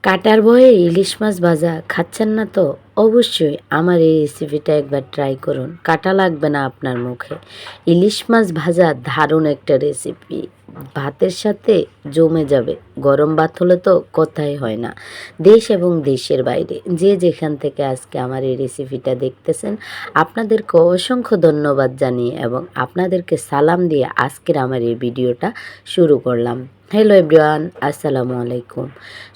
কাটার ভয়ে ইলিশ মাছ ভাজা খাচ্ছেন না তো? অবশ্যই আমার এই রেসিপিটা একবার ট্রাই করুন। কাটা লাগবে না আপনার মুখে। ইলিশ মাছ ভাজা দারুণ একটা রেসিপি। ভাতের সাথে জমে যাবে। গরম ভাত হলে তো কথাই হয় না। দেশ এবং দেশের বাইরে যে যেখান থেকে আজকে আমার এই রেসিপিটা দেখতেছেন, আপনাদেরকে অসংখ্য ধন্যবাদ জানিয়ে এবং আপনাদেরকে সালাম দিয়ে আজকের আমার এই ভিডিওটা শুরু করলাম। হ্যালো এভরিওয়ান, আসসালামু আলাইকুম।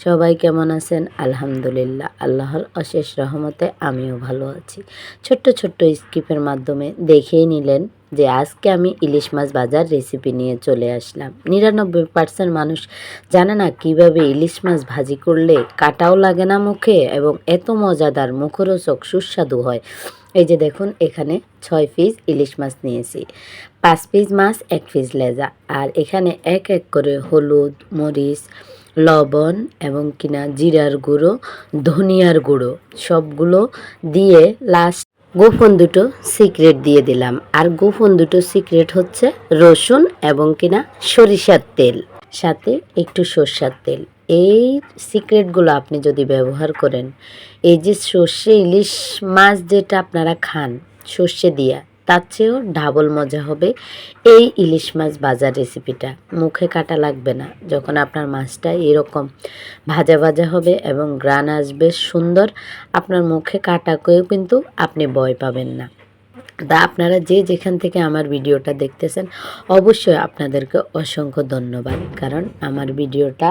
সবাই কেমন আছেন? আলহামদুলিল্লাহ, আল্লাহর অশেষ রহমতে আমিও ভালো আছি। ছোট্ট ছোট্ট স্কিপের মাধ্যমে দেখেই নিলেন যে আজকে আমি ইলিশ মাছ ভাজার রেসিপি নিয়ে চলে আসলাম। 99% মানুষ জানে না কিভাবে ইলিশ মাছ ভাজি করলে কাটাও লাগে না মুখে এবং এত মজাদার, মুখরোচক, সুস্বাদু হয়। এই যে দেখুন, এখানে 6 পিস ইলিশ মাছ নিয়েছি। 5 পিস মাছ, 1 পিস লেজা। আর এখানে এক এক করে হলুদ, মরিচ, লবণ এবং কিনা জিরার গুঁড়ো, ধনিয়ার গুঁড়ো সবগুলো দিয়ে লাস্ট গোপন দুটো সিক্রেট দিয়ে দিলাম। আর গোপন দুটো সিক্রেট হচ্ছে রসুন এবং কিনা সরিষার তেল, সাথে একটু সর্ষার তেল। এই সিক্রেটগুলো আপনি যদি ব্যবহার করেন, এই যে সর্ষে ইলিশ মাছ যেটা আপনারা খান সর্ষে দিয়া, তার চেয়েও ডাবল মজা হবে এই ইলিশ মাছ ভাজার রেসিপিটা। মুখে কাটা লাগবে না যখন আপনার মাছটা এরকম ভাজা ভাজা হবে এবং গ্রান আসবে সুন্দর। আপনার মুখে কাটাকেও কিন্তু আপনি ভয় পাবেন না। তা আপনারা যে যেখান থেকে আমার ভিডিওটা দেখতেছেন, অবশ্যই আপনাদেরকে অসংখ্য ধন্যবাদ। কারণ আমার ভিডিওটা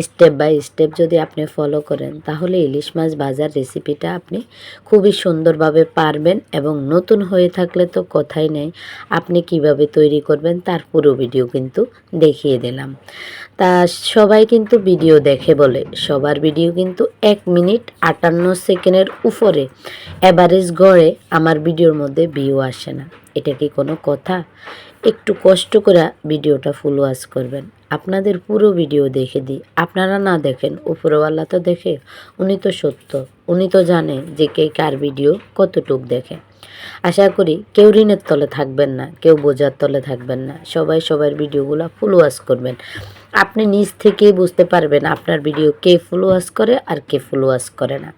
স্টেপ বাই স্টেপ যদি আপনি ফলো করেন, তাহলে ইলিশ মাছ ভাজার রেসিপিটা আপনি খুবই সুন্দরভাবে পারবেন। এবং নতুন হয়ে থাকলে তো কথাই নেই, আপনি কিভাবে তৈরি করবেন তার পুরো ভিডিও কিন্তু দেখিয়ে দিলাম। তা সবাই কিন্তু ভিডিও দেখে বলে, সবার ভিডিও কিন্তু 1 মিনিট 58 সেকেন্ডের উপরে অ্যাভারেজ গড়ে আমার ভিডিওর মধ্যে ভিউ আসে না। এটা কি কোনো কথা? একটু কষ্ট করে ভিডিওটা ফুল ওয়াচ করবেন। আপনাদের পুরো ভিডিও দেখে দিই, আপনারা না দেখেন, উপরওয়ালা তো দেখে, উনি তো সত্য, উনি তো জানে যে কে কার ভিডিও কতটুক দেখে। আশা করি কেউ ঋণের তলে থাকবেন না, কেউ বোঝার তলে থাকবেন না। সবাই সবার ভিডিওগুলো ফুল ওয়াচ করবেন। আপনি নিজ থেকেই বুঝতে পারবেন আপনার ভিডিও কে ফুল ওয়াচ করে আর কে ফুল ওয়াচ করে না।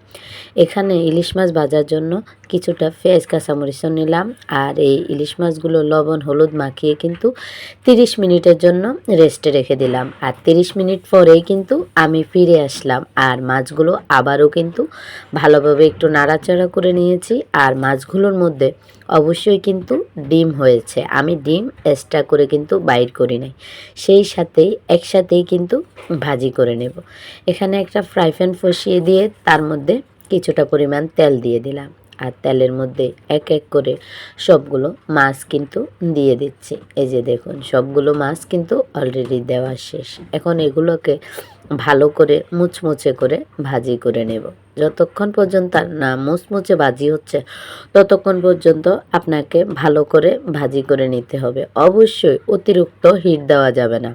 এখানে ইলিশ মাছ ভাজার জন্য কিছুটা পেঁয়াজ কাঁচামরিচও নিলাম। আর এই ইলিশ মাছগুলো লবণ হলুদ মাখিয়ে কিন্তু 30 মিনিটের জন্য রেস্টে রেখে দিলাম। আর 30 মিনিট পরেই কিন্তু আমি ফিরে আসলাম। আর মাছগুলো আবারও কিন্তু ভালোভাবে একটু নাড়াচাড়া করে নিয়েছি। আর মাছগুলোর মধ্যে অবশ্যই কিন্তু ডিম হয়েছে, আমি ডিম এক্সট্রা করে কিন্তু বাইর করি নাই, সেই সাথেই একসাথেই কিন্তু ভাজি করে নেব। এখানে একটা ফ্রাই প্যান বসিয়ে দিয়ে তার মধ্যে কিছুটা পরিমাণ তেল দিয়ে দিলাম। আর তেলের মধ্যে এক এক করে সবগুলো মাছ কিন্তু দিয়ে দিচ্ছি। এই যে দেখুন, সবগুলো মাছ কিন্তু অলরেডি দেওয়া শেষ। এখন এগুলোকে ভালো করে মুচমুচে করে ভাজি করে নেব। যতক্ষণ পর্যন্ত না মুচমুচে ভাজি হচ্ছে, ততক্ষণ পর্যন্ত আপনাকে ভালো করে ভাজি করে নিতে হবে। অবশ্যই অতিরিক্ত হিট দেওয়া যাবে না।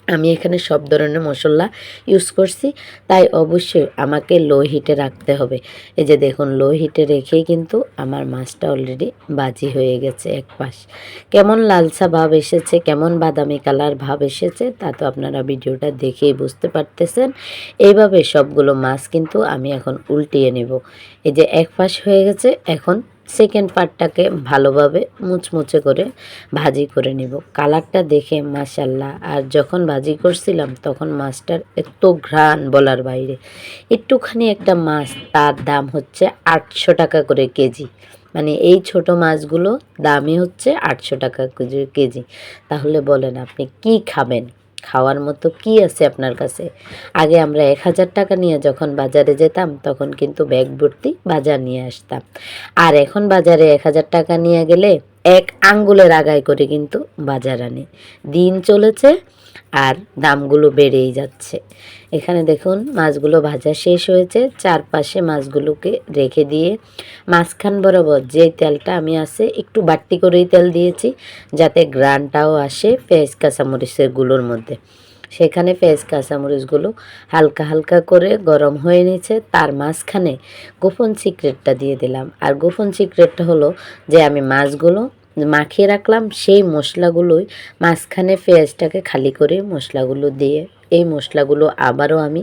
আমি এখানে সব ধরনের মশলা ইউজ করছি, তাই অবশ্যই আমাকে লো হিটে রাখতে হবে। এই যে দেখুন, লো হিটে রেখেই কিন্তু আমার মাছটা অলরেডি ভাজি হয়ে গেছে। এক পাশ কেমন লালচা ভাব এসেছে, কেমন বাদামি কালার ভাব এসেছে, তা তো আপনারা ভিডিওটা দেখেই বুঝতে পারতেছেন। এইভাবে সবগুলো মাছ কিন্তু আমি এখন উল্টিয়ে নেব। এই যে এক পাশ হয়ে গেছে, এখন সেকেন্ড পার্টটাকে ভালোভাবে মুচমুচে করে ভাজি করে নিব। কালারটা দেখে মাশাল্লাহ। আর যখন ভাজি করছিলাম তখন মাছটার এত ঘ্রাণ বলার বাইরে। একটুখানি একটা মাছ, তার দাম হচ্ছে 800 টাকা করে কেজি। মানে এই ছোট মাছগুলো দামই হচ্ছে 800 টাকা কেজি। তাহলে বলেন আপনি কি খাবেন? খাওয়ার মতো কি আছে আপনার কাছে? আগে আমরা 1000 টাকা নিয়ে যখন বাজারে যেতাম, তখন কিন্তু ব্যাগ ভর্তি বাজার নিয়ে আসতাম। আর এখন বাজারে 1000 টাকা নিয়ে গেলে এক আঙ্গুলের আগায় করে কিন্তু বাজার আনে। দিন চলেছে আর দামগুলো বেড়েই যাচ্ছে। এখানে দেখুন, মাছগুলো ভাজা শেষ হয়েছে। চারপাশে মাছগুলোকে রেখে দিয়ে মাঝখান বরাবর যে তেলটা আমি আছে একটু বাড়তি করেই তেল দিয়েছি, যাতে গ্রানটাও আসে পেঁয়াজ কাঁচামরিচের গুলোর মধ্যে। সেখানে পেঁয়াজ কাঁচামরিচগুলো হালকা হালকা করে গরম হয়ে নিচ্ছে। তার মাঝখানে গোপন সিক্রেটটা দিয়ে দিলাম। আর গোপন সিক্রেটটা হলো যে আমি মাছগুলো মাখিয়ে রাখলাম, সেই মশলাগুলোই মাঝখানে পেঁয়াজটাকে খালি করে মশলাগুলো দিয়ে এই মশলাগুলো আবারও আমি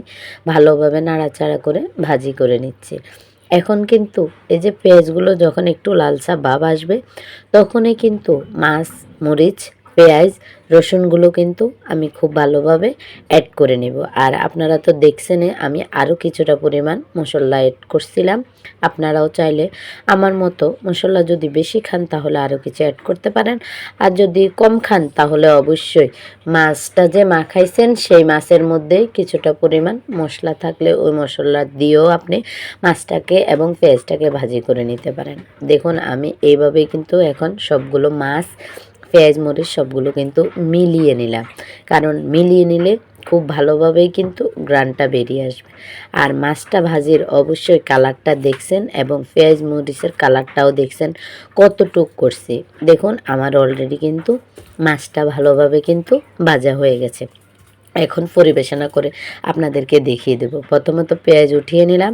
ভালোভাবে নাড়াচাড়া করে ভাজি করে নিচ্ছি। এখন কিন্তু এই যে পেঁয়াজগুলো যখন একটু লালচা ভাব আসবে, তখনই কিন্তু মাছ, মরিচ, পেঁয়াজ, রসুনগুলো কিন্তু আমি খুব ভালোভাবে অ্যাড করে নেব। আর আপনারা তো দেখছেনই আমি আরও কিছুটা পরিমাণ মশলা অ্যাড করছিলাম। আপনারাও চাইলে আমার মতো মশলা যদি বেশি খান তাহলে আরও কিছু অ্যাড করতে পারেন, আর যদি কম খান তাহলে অবশ্যই মাছটা যে মাখাইছেন সেই মাছের মধ্যেই কিছুটা পরিমাণ মশলা থাকলে ওই মশলা দিয়েও আপনি মাছটাকে এবং পেঁয়াজটাকে ভাজি করে নিতে পারেন। দেখুন আমি এইভাবেই কিন্তু এখন সবগুলো মাছ, পেঁয়াজ, মরিচ সবগুলো কিন্তু মিলিয়ে নিলাম, কারণ মিলিয়ে নিলে খুব ভালোভাবেই কিন্তু গ্রানটা বেরিয়ে আসবে। আর মাছটা ভাজির অবশ্যই কালারটা দেখছেন এবং পেঁয়াজ মরিচের কালারটাও দেখছেন কতটুক করছি। দেখুন আমার অলরেডি কিন্তু মাছটা ভালোভাবে কিন্তু ভাজা হয়ে গেছে। এখন পরিবেশনা করে আপনাদেরকে দেখিয়ে দেব। প্রথমত পেঁয়াজ উঠিয়ে নিলাম,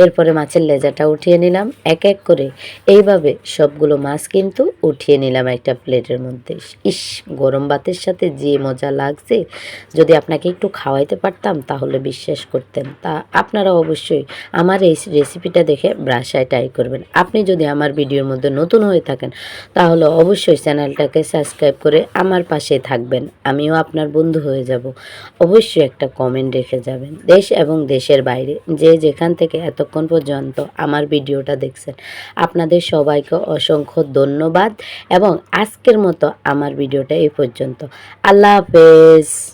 এরপরে মাছের লেজাটা উঠিয়ে নিলাম, এক এক করে এইভাবে সবগুলো মাছ কিন্তু উঠিয়ে নিলাম একটা প্লেটের মধ্যে। ইস, গরম ভাতের সাথে যে মজা লাগছে, যদি আপনাকে একটু খাওয়াইতে পারতাম তাহলে বিশ্বাস করতেন। তা আপনারা অবশ্যই আমার এই রেসিপিটা দেখে বাসায় ট্রাই করবেন। আপনি যদি আমার ভিডিওর মধ্যে নতুন হয়ে থাকেন তাহলে অবশ্যই চ্যানেলটাকে সাবস্ক্রাইব করে আমার পাশে থাকবেন, আমিও আপনার বন্ধু হয়ে যাব। অবশ্যই একটা কমেন্ট রেখে যাবেন। দেশ এবং দেশের বাইরে যে যেখান থেকে এতক্ষণ পর্যন্ত আমার ভিডিওটা দেখছেন, আপনাদের সবাইকে অসংখ্য ধন্যবাদ এবং আজকের মতো আমার ভিডিওটা এই পর্যন্ত। আল্লাহ হাফেজ।